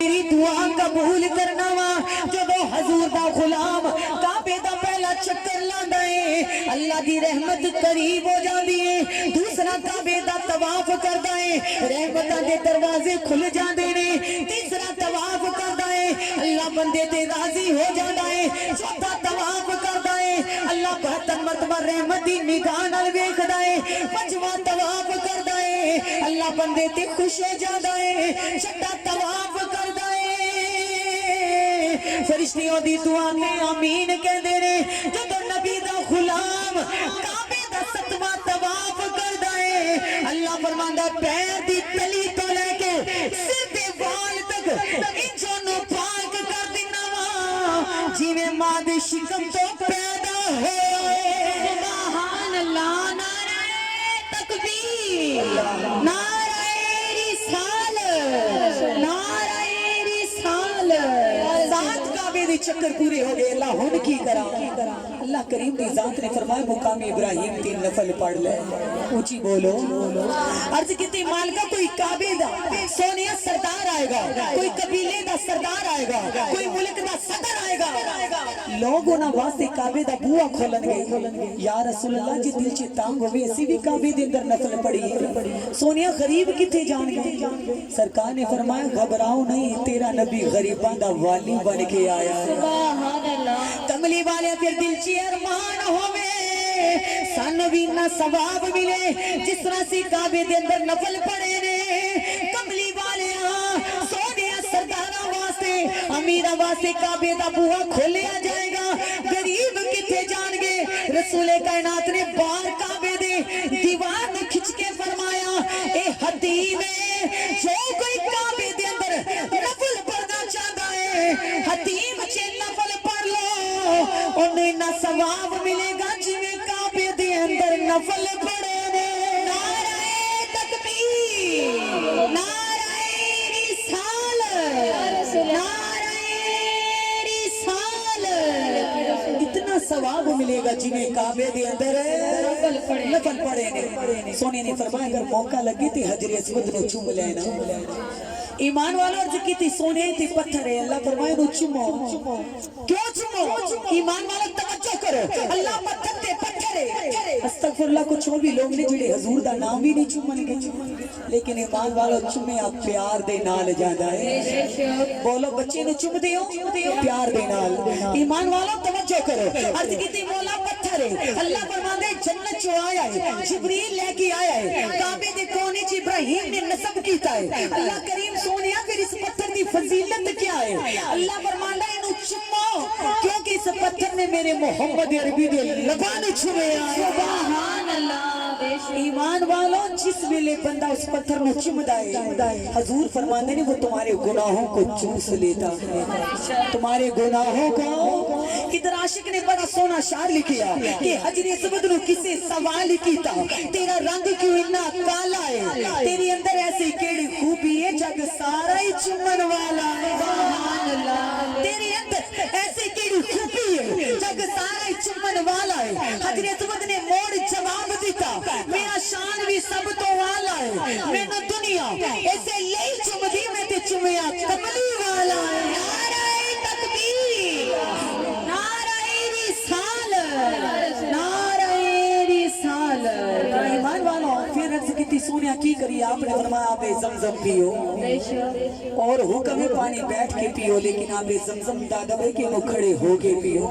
میری دعا قبول کرنا وا جدو حضور دا غلام کعبے دا پہلا چکر لاندا ہے اللہ دی رحمت قریب ہو جاندی ہے دوسرا کعبے دا طواف کردا ہے رحمتاں دے دروازے کھل جاندے نے تیسرا طواف کردا ہے اللہ بندے تے راضی ہو جاندا ہے چوتھا طواف کردا ہے اللہ 72 مرتبہ رحمت دی نگاہ نال ویکھدا ہے پنجواں طواف کردا ہے اللہ بندے تے خوش ہو جاندا ہے چھٹا طواف کردا ہے فرشتیوں دی دعا میں آمین کہندے نے جدوں نبی دا غلام کعبے دا 7واں طواف کردا ہے اللہ فرماندا پیر دی تلی تو لے کے سر دے وال تک انجوں نو پاک کر دینا وا جویں ماں دے شکم تو پیدا ہوئے سبحان اللہ نعرہ تکبیر نعرہ رسالت نعرہ رسالت سات کعبے دے چکر پورے ہو گئے اللہ ہن کی کرا اللہ کریم دی ذات نے فرمایا مقام ابراہیم 3 نفل پڑھ لے اونچی بولو عرض کیتی مالکہ کوئی کعبے دا سونیا سردار آئے گا کوئی قبیلے دا سردار آئے گا کوئی ملک دا صدر آئے گا لوگ انہاں واسطے کعبے دا بوہا کھولن گے یا رسول اللہ جی دل چ تانگ ہوئے اسی بھی کعبے دے اندر نفل پڑھیے سونیا غریب کتے جان گے سرکار نے فرمایا گھبراؤ نہیں تیرا نبی غریباں دا والی بن کے آیا سبحان اللہ کملی والے پھر دل چ ارمان ہوے سانو بھی نہ ثواب ملے جس طرح سے کعبے دے اندر نفل پڑھے نے کملی والے سونیا سرداراں واسطے امیراں واسطے کعبے دا بوہا کھولیا جائے گا غریب کتے جان گے رسول کائنات نے بار کعبے دے دیوار نو کھچ کے فرمایا اے حتیم جو کوئی کعبے دے اندر نفل پڑھنا چاہتا ہے حتیم چے نفل پڑھ لو انہیں نہ ثواب ملے گا جویں کعبے دے اندر نفل پڑھے نے نعرہ تکبیر نعرہ رسالت نعرہ رسالت اتنا ثواب ملے گا جنہیں کعبے دے اندر نفل پڑھے نے سونے نے فرمایا اگر موقع لگے تے حجر اسود نو چوم لینا ایمان والوں عرض کی تھی سونے تے پتھر ہے اللہ فرمائے نو چومو کیوں چومو ایمان والوں توجہ کرو اللہ پتھر تے پتھر ہے استغفر اللہ کچھ اور بھی لوگ نے جڑے حضور دا نام بھی نہیں چومن گے لیکن ایمان والوں چومے آپ پیار دے نال جاندا ہے بولو بچے نو چوم دیو پیار دے نال ایمان والوں توجہ کرو عرض کی تھی مولا پتھر ہے اللہ فرماندے جنت چوں آیا ہے جبریل لے کے آیا ہے کعبے دے کونے چ ابراہیم نے نصب کیتا ہے اللہ کریم سونیا پھر اس پتھر دی فضیلت کیا ہے اللہ فرماندا ہے انہوں چمو کیونکہ اس پتھر نے میرے محمد عربی دے لباں نوں چھویا سبحان اللہ ایمان والوں جس ویلے بندہ اس پتھر نوں چمدا ہے حضور فرماندے نے وہ تمہارے گناہوں کو چوس لیتا ہے تمہارے گناہوں کو ادھر عاشق نے بڑا سونا شعر لکھیا کہ حجر اسود نو کسے سوال کیتا تیرا رنگ کیوں اتنا کالا ہے تیری اندر ایسی کیڑی خوبی ہے جگ سارا ہی چمن والا سبحان اللہ تیری اندر ایسی کیڑی خوبی ہے جگ سارا ہی چمن والا ہے حجر اسود نے موڑ جواب دیتا میرا شان بھی سب تو والا ہے میں نہ دنیا ایسے یہی چم دی میں تے چمیا کملی والا ہے نعرہ تکبیر نعرہ رسالت نعرہ رسالت ایمان والوں پھر عرض کی تھی سونیا کی کری آپ نے فرمایا آپ زمزم پیو اور حکم ہے پانی بیٹھ کے پیو لیکن آپ زمزم داغے کے وہ کھڑے ہو کے پیو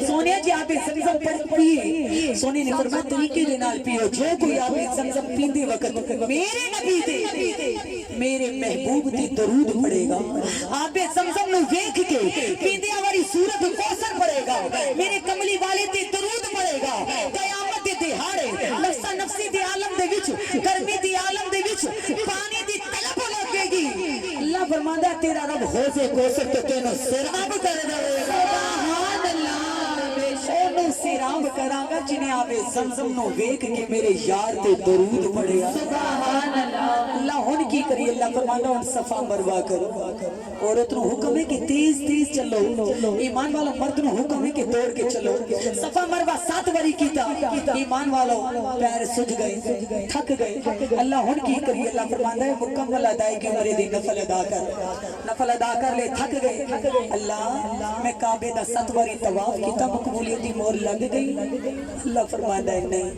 سونیا جی آپ زمزم پر پیے سونے نے فرمایا طریقے دے نال پیو جو کوئی آپ زمزم پیندے وقت میرے نبی دے میرے محبوب تے درود پڑھے گا آپ زمزم نو دیکھ کے پیندے ہماری صورت کوثر پڑھے گا میرے کملی والے تے درود پڑھے گا قیامت دے دہاڑے نفسا نفسی دے عالم دے وچ گرمی دی عالم دے وچ پانی دی طلب لگے گی اللہ فرماندا تیرا رب حوض کوثر تے تینوں سیراب کر دے گا سبحان اللہ اونوں سیراب کراں گا جنہیں آپ زمزم نو ویکھ کے میرے یار تے درود پڑھے گا سبحان اللہ اللہ ہن کی کری اللہ فرماندا ہن صفا مروہ کرو عورت نو حکم ہے کہ تیز تیز چلو ایمان والا مرد نو حکم ہے کہ دوڑ کے چلو صفا مروہ 7 باری کیتا ایمان والو پیر سج گئے تھک گئے اللہ ہن کی کری اللہ فرماندا ہے مکمل ادائیگی عمرے دی نفل ادا کر نفل نفل ادا کر لے تھک گئے اللہ میں کعبے دا 7 واری طواف کیتا مقبولیت دی مہر لگ گئی اللہ فرماتا ہے نہیں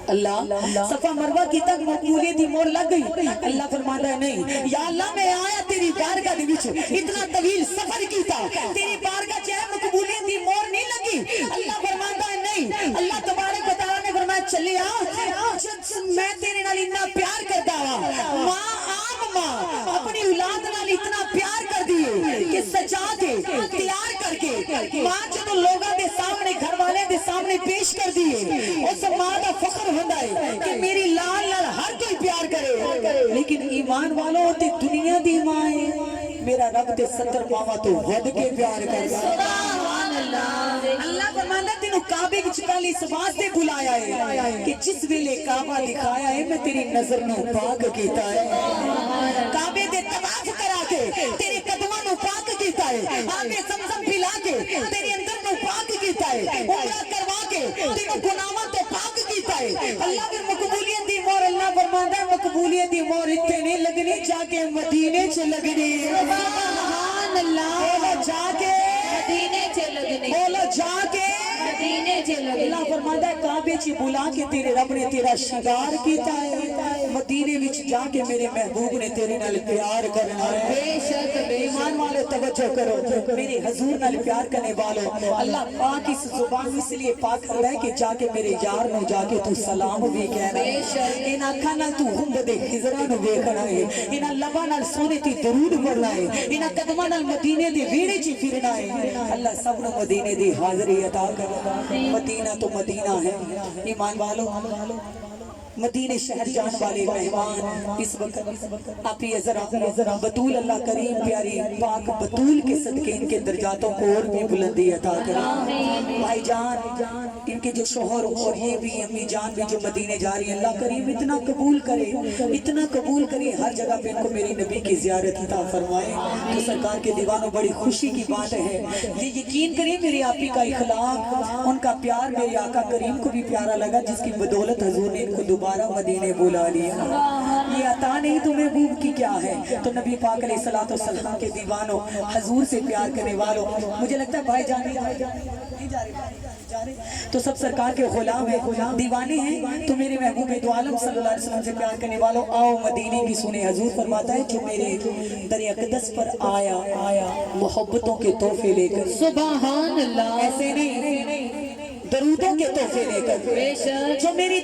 اللہ صفا مروہ کیتا مقبولیت دی مہر لگ گئی اللہ فرماتا ہے نہیں یا اللہ میں آیا تیری بارگاہ دے وچ اتنا طویل سفر کیتا تیری بارگاہ چ مقبولیت دی مہر نہیں لگی اللہ فرماتا ہے نہیں اللہ تبارک و تعالی نے فرمایا چلی آ میں تیرے نال اتنا پیار کردا ہاں ماں عام ماں اپنی اولاد نال اتنا پیار کر دیے کہ سجا کے تیار کر کے ماں جدوں لوگاں دے سامنے گھر والے دے سامنے پیش کر دیے اس ماں دا فخر ہوندا ہے کہ میری لال نال ہر کوئی پیار کرے لیکن ایمان والوں تے دنیا دی ماں ہے میرا رب تے 70 ماواں تو ود کے پیار کردا سبحان اللہ اللہ فرماندا تینوں کعبے وچ پہلے اس واسطے بلایا ہے کہ جس ویلے کعبہ دکھایا ہے میں تیری نظر نو پاک کیتا ہے کعبے دے طواف کرا کے تیرے قدماں نو پاک کیتا ہے آب زمزم پلا کے تیرے اندر نو پاک کیتا ہے عمرہ کروا کے تینوں گناہاں تو پاک کیتا ہے اللہ پھر مقبولیت دی مہر اللہ فرماندا ہے مقبولیت دی مہر اتنے نہیں لگنی جا کے مدینے چ لگنی سبحان اللہ جا کے مدینے چ لگنی بولو جا کے مدینے چ لگنی اللہ فرماندا ہے کعبے چ بلا کے تیرے رب نے تیرا شنگار کیتا ہے مدینے وچ جا کے میرے محبوب نے تیرے نال پیار کرنا ہے بے شک ایمان والے توجہ کرو میرے حضور نال پیار کرنے والوں اللہ پاک اس زبان اس لیے پاک کردا ہے کہ جا کے میرے یار نو جا کے تو سلام بھی کہنا ہے ان اکھاں نال تو ہم دے ہجراں نو ویکھنا ہے ان لباں نال سونے تے درود پڑھنا ہے ان قدماں نال مدینے دے ویڑے چ پھرنا ہے اللہ سب نو مدینے دی حاضری عطا کرے مدینہ تو مدینہ ہے ایمان والو مدینے شہر جان والے مہمان اس وقت آپ ہی ذرا بطول اللہ کریم پیاری پاک بطول کے صدقے ان کے درجاتوں کو اور بھی بلندی عطا کرے بھائی جان ان کے جو شوہر اور یہ بھی امی جان بھی جو مدینے جا رہی ہیں اللہ کریم اتنا قبول کرے ہر جگہ پہ ان کو میری نبی کی زیارت عطا فرمائے تو سرکار کے دیوانوں بڑی خوشی کی بات ہے یہ یقین کریں میرے آپی کا اخلاق ان کا پیار میرے آقا کریم کو بھی پیارا لگا جس کی بدولت حضور نے ان کو دوبارہ مدینے بلا لیا یہ عطا نہیں تو محبوب کی کیا ہے تو نبی پاک علیہ الصلوۃ والسلام کے دیوانوں حضور سے پیار کرنے والوں مجھے لگتا ہے بھائی جان نہیں جا رہے تو سب سرکار کے غلام ہیں دیوانے ہیں تو میرے محبوب دو عالم صلی اللہ علیہ وسلم سے پیار کرنے والوں آؤ مدینے کی سنیں حضور فرماتا ہے جو میرے در اقدس پر آیا محبتوں کے تحفے لے کر سبحان اللہ ایسے نہیں درودوں کے تحفے لے کر جو میری